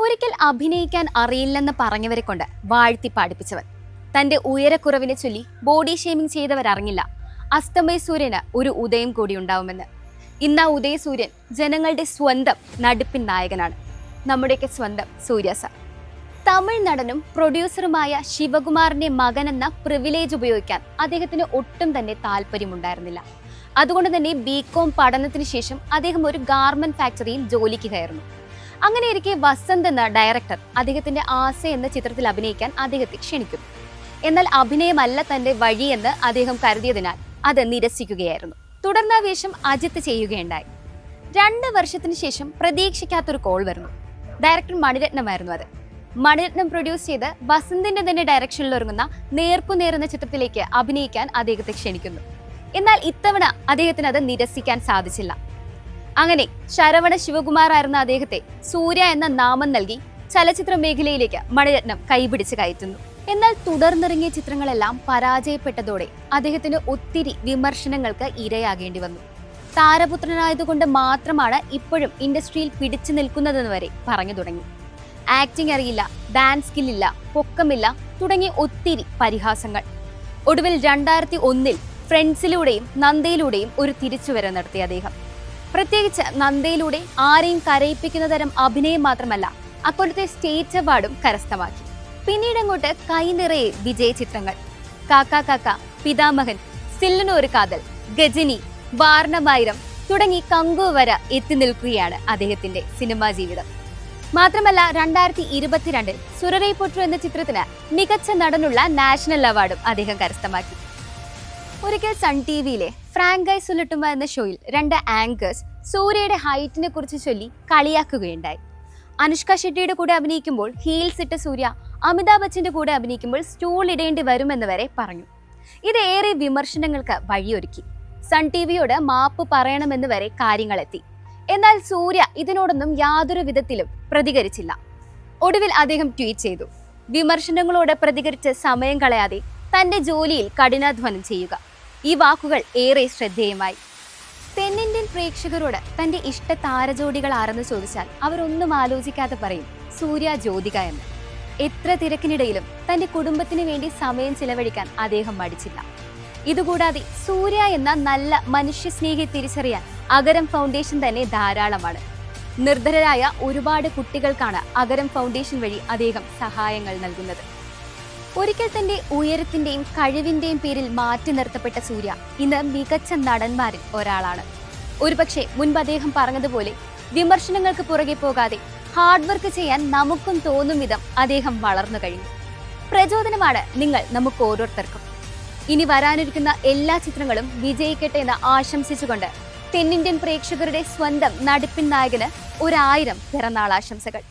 ഒരിക്കൽ അഭിനയിക്കാൻ അറിയില്ലെന്ന് പറഞ്ഞവരെ കൊണ്ട് വാഴ്ത്തി പാടിപ്പിച്ചവൻ. തന്റെ ഉയരക്കുറവിനെ ചൊല്ലി ബോഡി ഷേമിംഗ് ചെയ്തവരറിഞ്ഞില്ല അസ്തമയ സൂര്യന് ഒരു ഉദയം കൂടി ഉണ്ടാവുമെന്ന്. ഇന്ന് ആ ഉദയസൂര്യൻ ജനങ്ങളുടെ സ്വന്തം നടുപ്പിൻ നായകനാണ്, നമ്മുടെയൊക്കെ സ്വന്തം സൂര്യ സാർ. തമിഴ് നടനും പ്രൊഡ്യൂസറുമായ ശിവകുമാറിന്റെ മകൻ എന്ന പ്രിവിലേജ് ഉപയോഗിക്കാൻ അദ്ദേഹത്തിന് ഒട്ടും തന്നെ താല്പര്യമുണ്ടായിരുന്നില്ല. അതുകൊണ്ട് തന്നെ ബികോം പഠനത്തിന് ശേഷം അദ്ദേഹം ഒരു ഗാർമെന്റ് ഫാക്ടറിയിൽ ജോലിക്ക് കയറുന്നു. അങ്ങനെയിരിക്കെ വസന്ത് എന്ന ഡയറക്ടർ അദ്ദേഹത്തിന്റെ ആസ എന്ന ചിത്രത്തിൽ അഭിനയിക്കാൻ അദ്ദേഹത്തെ ക്ഷണിക്കുന്നു. എന്നാൽ അഭിനയമല്ല തന്റെ വഴിയെന്ന് അദ്ദേഹം കരുതിയതിനാൽ അത് നിരസിക്കുകയായിരുന്നു. തുടർന്ന് ആ വേഷം അജിത്ത് ചെയ്യുകയുണ്ടായി. 2 വർഷത്തിന് ശേഷം പ്രതീക്ഷിക്കാത്തൊരു കോൾ വരുന്നു. ഡയറക്ടർ മണിരത്നമായിരുന്നു അത്. മണിരത്നം പ്രൊഡ്യൂസ് ചെയ്ത് വസന്തിന്റെ തന്നെ ഡയറക്ഷനിൽ ഒരുങ്ങുന്ന നേർക്കുനേർ എന്ന ചിത്രത്തിലേക്ക് അഭിനയിക്കാൻ അദ്ദേഹത്തെ ക്ഷണിക്കുന്നു. എന്നാൽ ഇത്തവണ അദ്ദേഹത്തിന് അത് നിരസിക്കാൻ സാധിച്ചില്ല. അങ്ങനെ ശരവണ ശിവകുമാർ ആയിരുന്ന അദ്ദേഹത്തെ സൂര്യ എന്ന നാമം നൽകി ചലച്ചിത്ര മേഖലയിലേക്ക് മണിരത്നം കൈപിടിച്ച് കയറ്റുന്നു. എന്നാൽ തുടർന്നിറങ്ങിയ ചിത്രങ്ങളെല്ലാം പരാജയപ്പെട്ടതോടെ അദ്ദേഹത്തിന് ഒത്തിരി വിമർശനങ്ങൾക്ക് ഇരയാകേണ്ടി വന്നു. താരപുത്രനായതുകൊണ്ട് മാത്രമാണ് ഇപ്പോഴും ഇൻഡസ്ട്രിയിൽ പിടിച്ചു നിൽക്കുന്നതെന്ന് വരെ പറഞ്ഞു തുടങ്ങി. ആക്ടിംഗ് അറിയില്ല, ഡാൻസ് സ്കില്ലില്ല, പൊക്കമില്ല തുടങ്ങിയ ഒത്തിരി പരിഹാസങ്ങൾ. ഒടുവിൽ 2001 ഫ്രണ്ട്സിലൂടെയും നന്ദയിലൂടെയും ഒരു തിരിച്ചുവരവ് നടത്തി അദ്ദേഹം. പ്രത്യേകിച്ച് നന്ദയിലൂടെ ആരെയും കരയിപ്പിക്കുന്ന തരം അഭിനയം മാത്രമല്ല, അക്കൊല്ലത്തെ സ്റ്റേറ്റ് അവാർഡും കരസ്ഥമാക്കി. പിന്നീട് അങ്ങോട്ട് കൈനിറയെ വിജയ ചിത്രങ്ങൾ. കാക്ക കാക്ക, പിതാമഹൻ, സില്ലനൊരു കാതൽ, ഗജനി, വാർണമായിരം തുടങ്ങി കങ്കു വരെ എത്തി നിൽക്കുകയാണ് അദ്ദേഹത്തിന്റെ സിനിമാ ജീവിതം. മാത്രമല്ല 2022 സുരരൈ പൊട്ടു എന്ന ചിത്രത്തിന് മികച്ച നടനുള്ള നാഷണൽ അവാർഡും അദ്ദേഹം കരസ്ഥമാക്കി. ഒരിക്കൽ സൺ ടിവിയിലെ ഫ്രാങ്കൈ സുലട്ടുമ എന്ന ഷോയിൽ 2 ആങ്കേഴ്സ് സൂര്യയുടെ ഹൈറ്റിനെ കുറിച്ച് ചൊല്ലി കളിയാക്കുകയുണ്ടായി. അനുഷ്ക ഷെട്ടിയുടെ കൂടെ അഭിനയിക്കുമ്പോൾ ഹീൽസ് ഇട്ട സൂര്യ അമിതാഭ് ബച്ചന്റെ കൂടെ അഭിനയിക്കുമ്പോൾ സ്റ്റൂൾ ഇടേണ്ടി വരുമെന്ന് വരെ പറഞ്ഞു. ഇതേറെ വിമർശനങ്ങൾക്ക് വഴിയൊരുക്കി. സൺ ടിവിയോട് മാപ്പ് പറയണമെന്ന് വരെ കാര്യങ്ങളെത്തി. എന്നാൽ സൂര്യ ഇതിനോടൊന്നും യാതൊരു വിധത്തിലും പ്രതികരിച്ചില്ല. ഒടുവിൽ അദ്ദേഹം ട്വീറ്റ് ചെയ്തു, വിമർശനങ്ങളോട് പ്രതികരിച്ച് സമയം കളയാതെ തന്റെ ജോലിയിൽ കഠിനാധ്വാനം ചെയ്യുക. ഈ വാക്കുകൾ ഏറെ ശ്രദ്ധേയമായി. തെന്നിന്ത്യൻ പ്രേക്ഷകരോട് തന്റെ ഇഷ്ട താരജോഡികൾ ആരെന്ന് ചോദിച്ചാൽ അവരൊന്നും ആലോചിക്കാതെ പറയും സൂര്യ ജ്യോതിക എന്ന്. എത്ര തിരക്കിനിടയിലും തന്റെ കുടുംബത്തിന് വേണ്ടി സമയം ചിലവഴിക്കാൻ അദ്ദേഹം മടിച്ചില്ല. ഇതുകൂടാതെ സൂര്യ എന്ന നല്ല മനുഷ്യസ്നേഹിയെ തിരിച്ചറിയാൻ അഗരം ഫൗണ്ടേഷൻ തന്നെ ധാരാളമാണ്. നിർധരരായ ഒരുപാട് കുട്ടികൾക്കാണ് അഗരം ഫൗണ്ടേഷൻ വഴി അദ്ദേഹം സഹായങ്ങൾ നൽകുന്നത്. ഒരിക്കൽ തന്റെ ഉയരത്തിന്റെയും കഴിവിന്റെയും പേരിൽ മാറ്റി നിർത്തപ്പെട്ട സൂര്യ ഇന്ന് മികച്ച നടന്മാരിൽ ഒരാളാണ്. ഒരുപക്ഷെ മുൻപ് അദ്ദേഹം പറഞ്ഞതുപോലെ വിമർശനങ്ങൾക്ക് പുറകെ പോകാതെ ഹാർഡ് വർക്ക് ചെയ്യാൻ നമുക്കും തോന്നും വിധം അദ്ദേഹം വളർന്നു കഴിഞ്ഞു. പ്രചോദനമാണ് നിങ്ങൾ നമുക്ക് ഓരോരുത്തർക്കും. ഇനി വരാനിരിക്കുന്ന എല്ലാ ചിത്രങ്ങളും വിജയിക്കട്ടെ എന്ന് ആശംസിച്ചുകൊണ്ട് തെന്നിന്ത്യൻ പ്രേക്ഷകരുടെ സ്വന്തം നടിപ്പിൻ നായകന് 1000 പിറന്നാൾ ആശംസകൾ.